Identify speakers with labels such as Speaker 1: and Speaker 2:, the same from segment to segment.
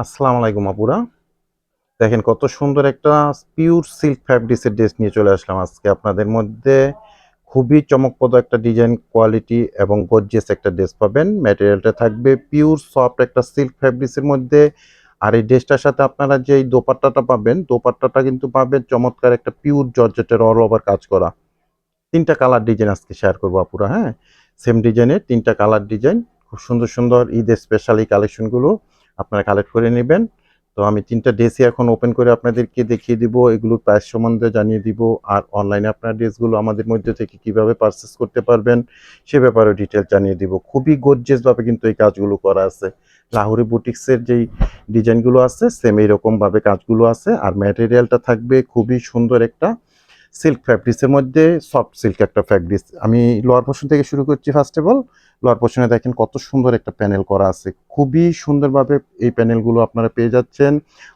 Speaker 1: আসসালামু আলাইকুম আপুরা। দেখেন কত সুন্দর একটা পিওর সিল্ক ফ্যাব্রিক্সের ড্রেস নিয়ে চলে আসলাম আজকে আপনাদের মধ্যে। খুবই চমকপ্রদ একটা ডিজাইন কোয়ালিটি এবং গর্জিয়াস একটা ড্রেস পাবেন। ম্যাটেরিয়ালটা থাকবে পিওর সফট একটা সিল্ক ফ্যাব্রিক্সের মধ্যে। আর এই ড্রেসটার সাথে আপনারা যেই দোপাট্টাটা পাবেন, দোপাট্টাটা কিন্তু পাবেন চমৎকার একটা পিওর জর্জেটের অল ওভার কাজ করা। তিনটা কালার ডিজাইন আজকে শেয়ার করবো আপুরা। হ্যাঁ, সেম ডিজাইনের তিনটা কালার ডিজাইন, খুব সুন্দর সুন্দর ঈদের স্পেশাল এই কালেকশনগুলো আপনারা কালেক্ট করে নেবেন। তো আমি তিনটা ড্রেসই এখন ওপেন করে আপনাদেরকে দেখিয়ে দিব, এগুলোর প্রাইস সম্বন্ধে জানিয়ে দিব, আর অনলাইনে আপনার ড্রেসগুলো আমাদের মধ্যে থেকে কিভাবে পারচেস করতে পারবেন সে ব্যাপারে ডিটেলস জানিয়ে দিব। খুবই গর্জিয়াসভাবে কিন্তু এই কাজগুলো করা আছে। লাহোরি বুটিক্সের যেই ডিজাইনগুলো আছে সেম এইরকমভাবে কাজগুলো আছে। আর ম্যাটেরিয়ালটা থাকবে খুবই সুন্দর একটা সিল্ক ফ্যাব্রিক্সের মধ্যে, সফট সিল্ক একটা ফ্যাব্রিক্স। আমি লোয়ার পোর্শন থেকে শুরু করছি। ফার্স্ট অফ অল লোয়ার পোর্শনে দেখেন কত সুন্দর একটা প্যানেল করা আছে, খুবই সুন্দরভাবে এই প্যানেলগুলো আপনারা পেয়ে যাচ্ছেন।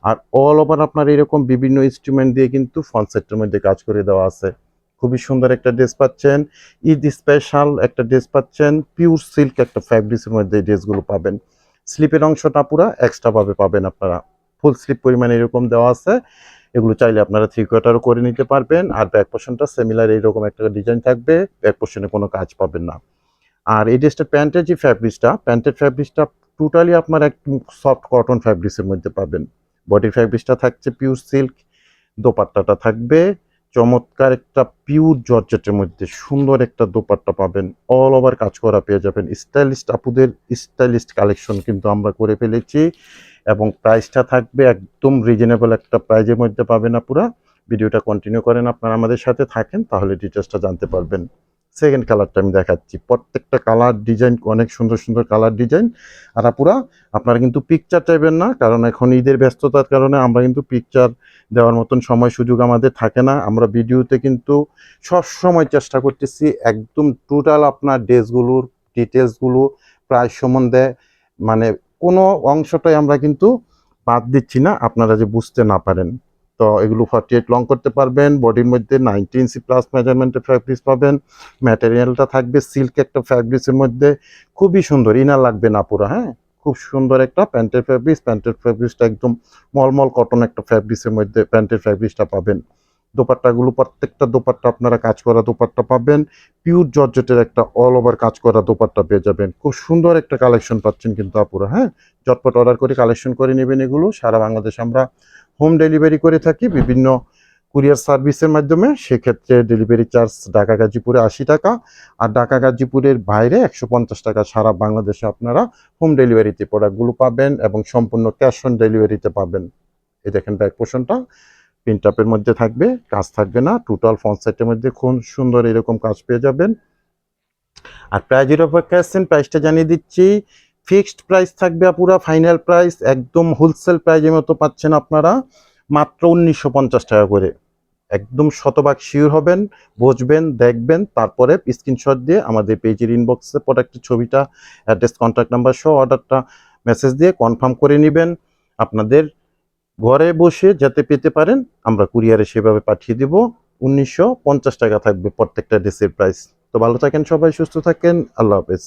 Speaker 1: আর অল ওভার আপনার এরকম বিভিন্ন ইনস্ট্রুমেন্ট দিয়ে কিন্তু ফ্রন্ট সেটের মধ্যে কাজ করে দেওয়া আছে। খুবই সুন্দর একটা ড্রেস পাচ্ছেন, ঈদ স্পেশাল একটা ড্রেস পাচ্ছেন, পিওর সিল্ক একটা ফ্যাব্রিক্সের মধ্যে এই ড্রেসগুলো পাবেন। স্লিপের অংশটা পুরো এক্সট্রাভাবে পাবেন আপনারা, ফুল স্লিপ পরিমাণে এরকম দেওয়া আছে। এগুলো চাইলে আপনারা থ্রি কোয়ার্টারও করে নিতে পারবেন। আর ব্যাক পোর্শনটা সিমিলার এইরকম একটা ডিজাইন থাকবে, ব্যাক পোর্শনে কোনো কাজ পাবেন না। আর এই ড্রেসটা প্যান্টের যে ফ্যাব্রিক্সটা, প্যান্টের ফ্যাব্রিক্সটা টোটালি আপনার একদম সফট কটন ফ্যাব্রিক্সের মধ্যে পাবেন। বডির ফ্যাব্রিক্সটা থাকছে পিওর সিল্ক, দোপাট্টাটা থাকবে চমৎকার একটা পিওর জর্জেটের মধ্যে সুন্দর একটা দোপাট্টা পাবেন। অল ওভার কাজ করা পেয়ে যাবেন। স্টাইলিস্ট আপুদের স্টাইলিস্ট কালেকশন কিন্তু আমরা করে ফেলেছি, এবং প্রাইসটা থাকবে একদম রিজনেবল একটা প্রাইজের মধ্যে পাবেন আপুরা। ভিডিওটা কন্টিনিউ করেন, আপনারা আমাদের সাথে থাকেন, তাহলে ডিটেলসটা জানতে পারবেন। সেকেন্ড কালারটা আমি দেখাচ্ছি, প্রত্যেকটা কালার ডিজাইন অনেক সুন্দর সুন্দর কালার ডিজাইন। আর আপুরা আপনারা কিন্তু পিকচার চাইবেন না, কারণ এখন ঈদের ব্যস্ততার কারণে আমরা কিন্তু পিকচার দেওয়ার মতন সময় সুযোগ আমাদের থাকে না। আমরা ভিডিওতে কিন্তু সব সময় চেষ্টা করতেছি একদম টোটাল আপনার ড্রেসগুলোর ডিটেলসগুলো প্রাইস সম্বন্ধে, মানে কোনো অংশটাই আমরা কিন্তু বাদ দিচ্ছি না আপনারা যে বুঝতে না পারেন। তো এগুলো 48 লং করতে পারবেন, বডির মধ্যে 90 ইঞ্চি প্লাস মেজারমেন্টের ফ্যাব্রিক্স পাবেন। ম্যাটেরিয়ালটা থাকবে সিল্ক একটা ফ্যাব্রিক্সের মধ্যে, খুবই সুন্দর, ইনার লাগবে না পুরো। হ্যাঁ, খুব সুন্দর একটা প্যান্টের ফ্যাব্রিক্স। প্যান্টের ফ্যাব্রিক্সটা একদম মলমল কটন একটা ফ্যাব্রিক্সের মধ্যে প্যান্টের ফ্যাব্রিক্সটা পাবেন। দোপাট্টাগুলো প্রত্যেকটা দোপাট্টা আপনারা কাজ করা দোপাট্টা পাবেন। পিওর জর্জেটের একটা অল ওভার কাজ করা দোপাট্টা পেয়ে যাবেন। খুব সুন্দর একটা কালেকশন পাচ্ছেন কিন্তু আপুরা। হ্যাঁ, ঝটপট অর্ডার করে কালেকশন করে নেবেন। এগুলো সারা বাংলাদেশে আমরা হোম ডেলিভারি করে থাকি বিভিন্ন কুরিয়ার সার্ভিসের মাধ্যমে। সেক্ষেত্রে ডেলিভারি চার্জ ঢাকা গাজীপুরে 80 টাকা, আর ঢাকা গাজীপুরের বাইরে 150 টাকা। সারা বাংলাদেশে আপনারা হোম ডেলিভারিতে প্রোডাক্টগুলো পাবেন এবং সম্পূর্ণ ক্যাশ অন ডেলিভারিতে পাবেন। এই দেখেন ব্যাক পোর্শনটা প্রিন্ট আপের মধ্যে থাকবে, কাজ থাকবে না, টোটাল ফ্রন্ট সাইডের মধ্যে খুব সুন্দর এরকম কাজ পেয়ে যাবেন। আর প্রাইজের অপেক্ষা আছেন, প্রাইসটা জানিয়ে দিচ্ছি। ফিক্সড প্রাইস থাকবে পুরা ফাইনাল প্রাইস একদম হোলসেল প্রাইজের মতো পাচ্ছেন আপনারা, মাত্র 1950 টাকা করে। একদম শতভাগ শিওর হবেন, বুঝবেন, দেখবেন, তারপরে স্ক্রিনশট দিয়ে আমাদের পেজের ইনবক্সে প্রোডাক্টের ছবিটা, অ্যাড্রেস, কন্ট্যাক্ট নাম্বার সহ অর্ডারটা মেসেজ দিয়ে কনফার্ম করে নেবেন। আপনাদের ঘরে বসে যাতে পেতে পারেন, আমরা কুরিয়ারে সেভাবে পাঠিয়ে দিব। 1950 টাকা থাকবে প্রত্যেকটা ড্রেসের প্রাইস। তো ভালো থাকেন সবাই, সুস্থ থাকেন, আল্লাহ হাফেজ।